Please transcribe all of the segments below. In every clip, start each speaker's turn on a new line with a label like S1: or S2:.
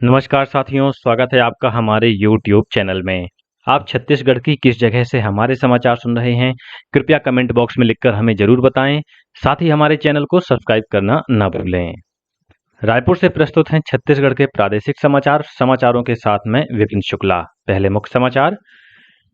S1: नमस्कार साथियों, स्वागत है आपका हमारे YouTube चैनल में। आप छत्तीसगढ़ की किस जगह से हमारे समाचार सुन रहे हैं, कृपया कमेंट बॉक्स में लिखकर हमें ज़रूर बताएं। साथ ही हमारे चैनल को सब्सक्राइब करना ना भूलें। रायपुर से प्रस्तुत हैं छत्तीसगढ़ के प्रादेशिक समाचार। समाचारों के साथ मैं विपिन शुक्ला। पहले मुख्य समाचार।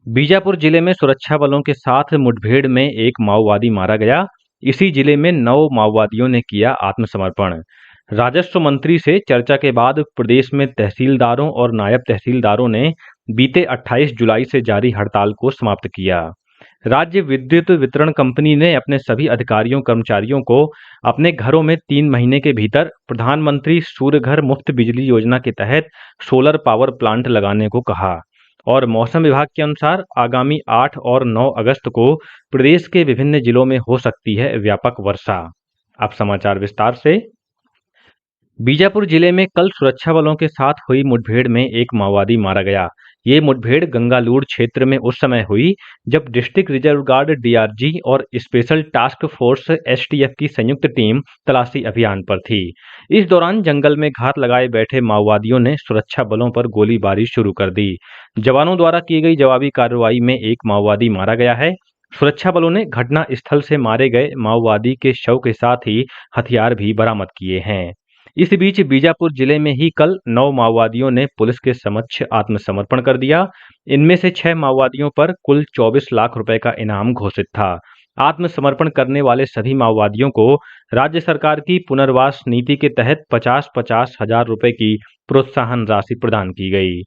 S1: बीजापुर जिले में सुरक्षा बलों के साथ मुठभेड़ में एक माओवादी मारा गया। इसी जिले में 9 माओवादियों ने किया आत्मसमर्पण। राजस्व मंत्री से चर्चा के बाद प्रदेश में तहसीलदारों और नायब तहसीलदारों ने बीते 28 जुलाई से जारी हड़ताल को समाप्त किया। राज्य विद्युत वितरण कंपनी ने अपने सभी अधिकारियों कर्मचारियों को अपने घरों में 3 महीने के भीतर प्रधानमंत्री सूर्य घर मुफ्त बिजली योजना के तहत सोलर पावर प्लांट लगाने को कहा। और मौसम विभाग के अनुसार आगामी 8 और 9 अगस्त को प्रदेश के विभिन्न जिलों में हो सकती है व्यापक वर्षा। अब समाचार विस्तार से। बीजापुर जिले में कल सुरक्षा बलों के साथ हुई मुठभेड़ में एक माओवादी मारा गया। ये मुठभेड़ गंगालूर क्षेत्र में उस समय हुई जब डिस्ट्रिक्ट रिजर्व गार्ड डीआरजी और स्पेशल टास्क फोर्स एसटीएफ की संयुक्त टीम तलाशी अभियान पर थी। इस दौरान जंगल में घात लगाए बैठे माओवादियों ने सुरक्षा बलों पर गोलीबारी शुरू कर दी। जवानों द्वारा की गई जवाबी कार्रवाई में एक माओवादी मारा गया है। सुरक्षा बलों ने घटना स्थल से मारे गए माओवादी के शव के साथ ही हथियार भी बरामद किए हैं। इस बीच बीजापुर जिले में ही कल 9 माओवादियों ने पुलिस के समक्ष आत्मसमर्पण कर दिया। इनमें से 6 माओवादियों पर कुल 24 लाख रुपए का इनाम घोषित था। आत्मसमर्पण करने वाले सभी माओवादियों को राज्य सरकार की पुनर्वास नीति के तहत 50-50 हजार रुपए की प्रोत्साहन राशि प्रदान की गई।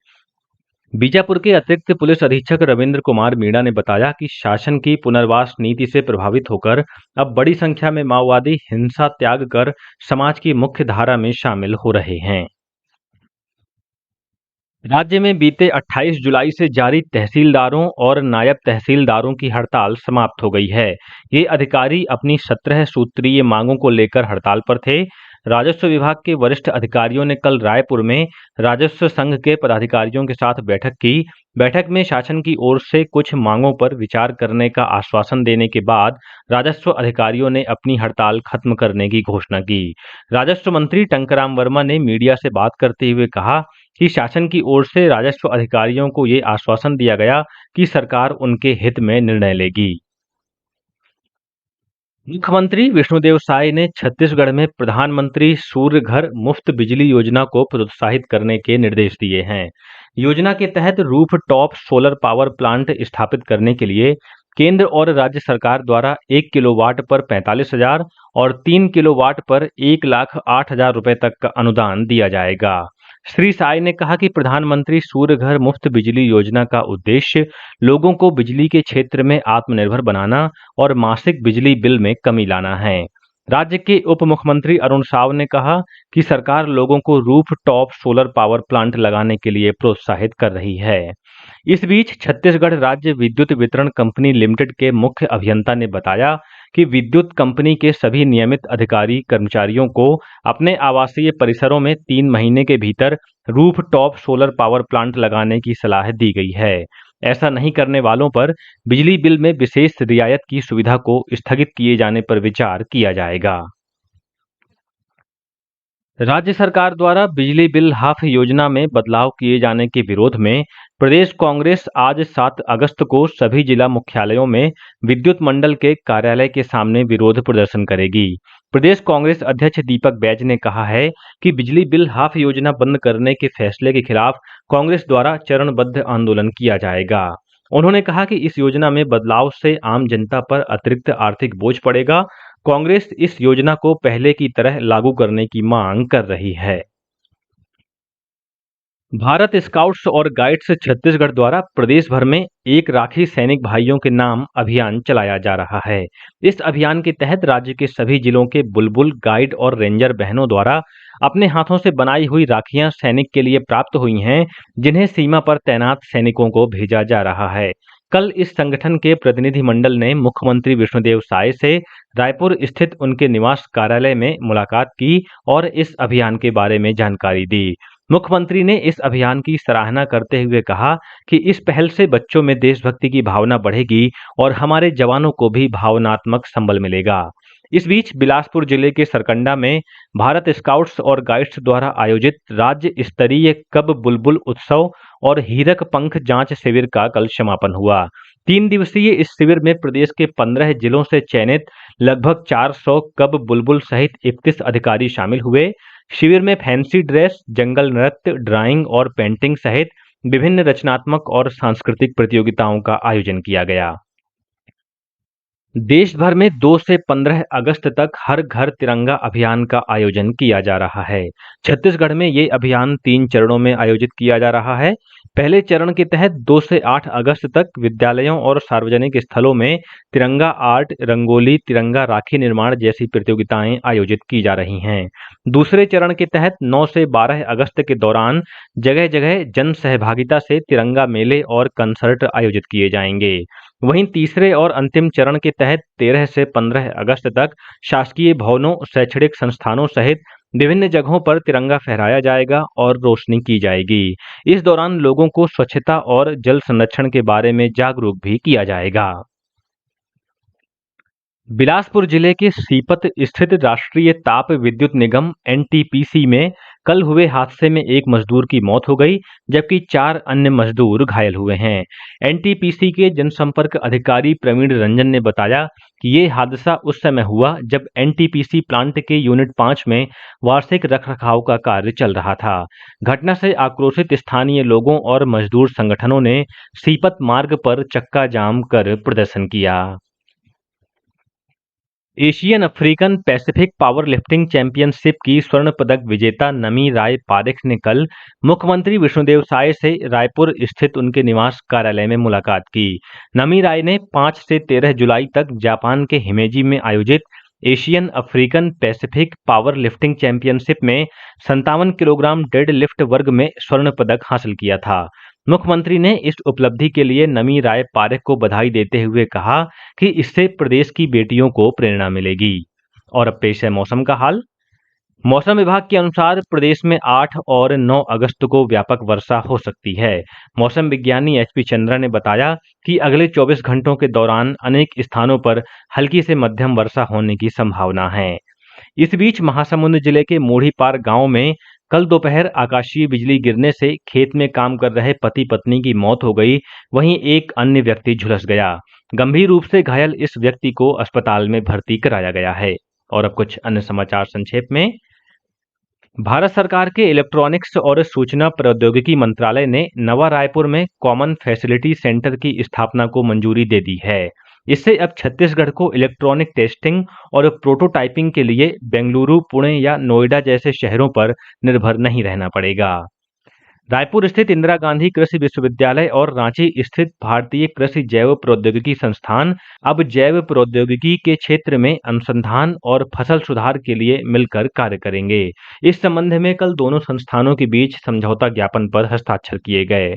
S1: बीजापुर के अतिरिक्त पुलिस अधीक्षक रविंद्र कुमार मीणा ने बताया कि शासन की पुनर्वास नीति से प्रभावित होकर अब बड़ी संख्या में माओवादी हिंसा त्याग कर समाज की मुख्य धारा में शामिल हो रहे हैं। राज्य में बीते 28 जुलाई से जारी तहसीलदारों और नायब तहसीलदारों की हड़ताल समाप्त हो गई है। ये अधिकारी अपनी 17 सूत्रीय मांगों को लेकर हड़ताल पर थे। राजस्व विभाग के वरिष्ठ अधिकारियों ने कल रायपुर में राजस्व संघ के पदाधिकारियों के साथ बैठक की। बैठक में शासन की ओर से कुछ मांगों पर विचार करने का आश्वासन देने के बाद राजस्व अधिकारियों ने अपनी हड़ताल खत्म करने की घोषणा की। राजस्व मंत्री टंकराम वर्मा ने मीडिया से बात करते हुए कहा कि शासन की ओर से राजस्व अधिकारियों को ये आश्वासन दिया गया कि सरकार उनके हित में निर्णय लेगी। मुख्यमंत्री विष्णुदेव साय ने छत्तीसगढ़ में प्रधानमंत्री सूर्य घर मुफ्त बिजली योजना को प्रोत्साहित करने के निर्देश दिए हैं। योजना के तहत roof top solar power plant स्थापित करने के लिए केंद्र और राज्य सरकार द्वारा 1 किलोवाट पर 45,000 और 3 किलोवाट पर 1,08,000 रुपए तक का अनुदान दिया जाएगा। श्री साय ने कहा कि प्रधानमंत्री सूर्य घर मुफ्त बिजली योजना का उद्देश्य लोगों को बिजली के क्षेत्र में आत्मनिर्भर बनाना और मासिक बिजली बिल में कमी लाना है। राज्य के उप मुख्यमंत्री अरुण साव ने कहा कि सरकार लोगों को roof top solar power plant लगाने के लिए प्रोत्साहित कर रही है। इस बीच छत्तीसगढ़ राज्य विद्युत वितरण कंपनी लिमिटेड के मुख्य अभियंता ने बताया कि विद्युत कंपनी के सभी नियमित अधिकारी कर्मचारियों को अपने आवासीय परिसरों में 3 महीने के भीतर roof top solar power plant लगाने की सलाह दी गई है। ऐसा नहीं करने वालों पर बिजली बिल में विशेष रियायत की सुविधा को स्थगित किए जाने पर विचार किया जाएगा। राज्य सरकार द्वारा बिजली बिल हाफ योजना में बदलाव किए जाने के विरोध में प्रदेश कांग्रेस आज 7 अगस्त को सभी जिला मुख्यालयों में विद्युत मंडल के कार्यालय के सामने विरोध प्रदर्शन करेगी। प्रदेश कांग्रेस अध्यक्ष दीपक बैज ने कहा है कि बिजली बिल हाफ योजना बंद करने के फैसले के खिलाफ कांग्रेस द्वारा चरणबद्ध आंदोलन किया जाएगा। उन्होंने कहा कि इस योजना में बदलाव से आम जनता पर अतिरिक्त आर्थिक बोझ पड़ेगा। कांग्रेस इस योजना को पहले की तरह लागू करने की मांग कर रही है। भारत स्काउट्स और गाइड्स छत्तीसगढ़ द्वारा प्रदेश भर में एक राखी सैनिक भाइयों के नाम अभियान चलाया जा रहा है। इस अभियान के तहत राज्य के सभी जिलों के बुलबुल गाइड और रेंजर बहनों द्वारा अपने हाथों से बनाई हुई राखियां सैनिक के लिए प्राप्त हुई हैं, जिन्हें सीमा पर तैनात सैनिकों को भेजा जा रहा है। कल इस संगठन के प्रतिनिधिमंडल ने मुख्यमंत्री विष्णुदेव साय से रायपुर स्थित उनके निवास कार्यालय में मुलाकात की और इस अभियान के बारे में जानकारी दी। मुख्यमंत्री ने इस अभियान की सराहना करते हुए कहा कि इस पहल से बच्चों में देशभक्ति की भावना बढ़ेगी और हमारे जवानों को भी भावनात्मक संबल मिलेगा। इस बीच बिलासपुर जिले के सरकंडा में भारत स्काउट्स और गाइड्स द्वारा आयोजित राज्य स्तरीय कब बुलबुल उत्सव और हीरक पंख जांच शिविर का कल समापन हुआ। 3 दिवसीय इस शिविर में प्रदेश के 15 जिलों से चयनित लगभग 400 कब बुलबुल सहित 31 अधिकारी शामिल हुए। शिविर में फैंसी ड्रेस, जंगल नृत्य, ड्राइंग और पेंटिंग सहित विभिन्न रचनात्मक और सांस्कृतिक प्रतियोगिताओं का आयोजन किया गया। देश भर में 2 से 15 अगस्त तक हर घर तिरंगा अभियान का आयोजन किया जा रहा है। छत्तीसगढ़ में ये अभियान 3 चरणों में आयोजित किया जा रहा है। पहले चरण के तहत 2 से 8 अगस्त तक विद्यालयों और सार्वजनिक स्थलों में तिरंगा आर्ट, रंगोली, तिरंगा राखी निर्माण जैसी प्रतियोगिताएं आयोजित की जा रही हैं। दूसरे चरण के तहत 9 से 12 अगस्त के दौरान जगह जगह जन सहभागिता से तिरंगा मेले और कंसर्ट आयोजित किए जाएंगे। वहीं तीसरे और अंतिम चरण के तहत 13 से 15 अगस्त तक शासकीय भवनों, शैक्षणिक संस्थानों सहित विभिन्न जगहों पर तिरंगा फहराया जाएगा और रोशनी की जाएगी। इस दौरान लोगों को स्वच्छता और जल संरक्षण के बारे में जागरूक भी किया जाएगा। बिलासपुर जिले के सीपत स्थित राष्ट्रीय ताप विद्युत निगम एनटीपीसी में कल हुए हादसे में एक मजदूर की मौत हो गई, जबकि 4 अन्य मजदूर घायल हुए हैं। एनटीपीसी के जनसंपर्क अधिकारी प्रवीण रंजन ने बताया कि ये हादसा उस समय हुआ जब एनटीपीसी प्लांट के यूनिट 5 में वार्षिक रखरखाव का कार्य चल रहा था। घटना से आक्रोशित स्थानीय लोगों और मजदूर संगठनों ने सीपत मार्ग पर चक्का जाम कर प्रदर्शन किया। Asian African Pacific power lifting championship की स्वर्ण पदक विजेता नमी राय पारेख ने कल मुख्यमंत्री विष्णुदेव साय से रायपुर स्थित उनके निवास कार्यालय में मुलाकात की। नमी राय ने 5 से 13 जुलाई तक जापान के हिमेजी में आयोजित Asian African Pacific power lifting championship में 57 किलोग्राम डेड लिफ्ट वर्ग में स्वर्ण पदक हासिल किया था। मुख्यमंत्री ने इस उपलब्धि के लिए नमी राय पारेख को बधाई देते हुए कहा कि इससे प्रदेश की बेटियों को प्रेरणा मिलेगी। और अब पेश है मौसम का हाल। मौसम विभाग के अनुसार प्रदेश में 8 और 9 अगस्त को व्यापक वर्षा हो सकती है। मौसम विज्ञानी एचपी चंद्रा ने बताया कि अगले 24 घंटों के दौरान अनेक स्थानों पर हल्की से मध्यम वर्षा होने की संभावना है। इस बीच महासमुंद जिले के मूढ़ीपार गांव में कल दोपहर आकाशीय बिजली गिरने से खेत में काम कर रहे पति पत्नी की मौत हो गई, वहीं एक अन्य व्यक्ति झुलस गया। गंभीर रूप से घायल इस व्यक्ति को अस्पताल में भर्ती कराया गया है। और अब कुछ अन्य समाचार संक्षेप में। भारत सरकार के इलेक्ट्रॉनिक्स और सूचना प्रौद्योगिकी मंत्रालय ने नवा रायपुर में कॉमन फैसिलिटी सेंटर की स्थापना को मंजूरी दे दी है। इससे अब छत्तीसगढ़ को इलेक्ट्रॉनिक टेस्टिंग और प्रोटोटाइपिंग के लिए बेंगलुरु, पुणे या नोएडा जैसे शहरों पर निर्भर नहीं रहना पड़ेगा। रायपुर स्थित इंदिरा गांधी कृषि विश्वविद्यालय और रांची स्थित भारतीय कृषि जैव प्रौद्योगिकी संस्थान अब जैव प्रौद्योगिकी के क्षेत्र में अनुसंधान और फसल सुधार के लिए मिलकर कार्य करेंगे। इस संबंध में कल दोनों संस्थानों के बीच समझौता ज्ञापन पर हस्ताक्षर किए गए।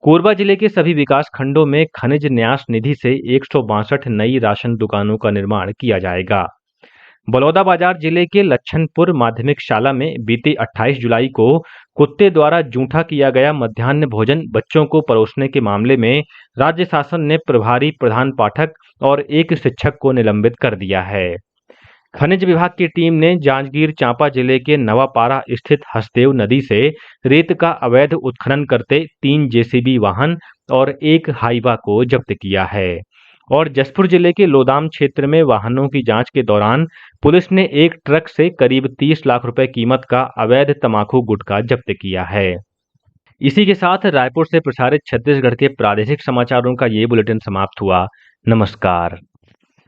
S1: कोरबा जिले के सभी विकास खंडों में खनिज न्यास निधि से 162 नई राशन दुकानों का निर्माण किया जाएगा। बलौदाबाजार जिले के लच्छनपुर माध्यमिक शाला में बीते 28 जुलाई को कुत्ते द्वारा जूठा किया गया मध्याह्न भोजन बच्चों को परोसने के मामले में राज्य शासन ने प्रभारी प्रधान पाठक और एक शिक्षक को निलंबित कर दिया है। खनिज विभाग की टीम ने जांजगीर चांपा जिले के नवापारा स्थित हसदेव नदी से रेत का अवैध उत्खनन करते 3 जेसीबी वाहन और 1 हाईवा को जब्त किया है। और जसपुर जिले के लोदाम क्षेत्र में वाहनों की जांच के दौरान पुलिस ने एक ट्रक से करीब 30 लाख रुपए कीमत का अवैध तमाकू गुटखा जब्त किया है। इसी के साथ रायपुर से प्रसारित छत्तीसगढ़ के प्रादेशिक समाचारों का ये बुलेटिन समाप्त हुआ। नमस्कार।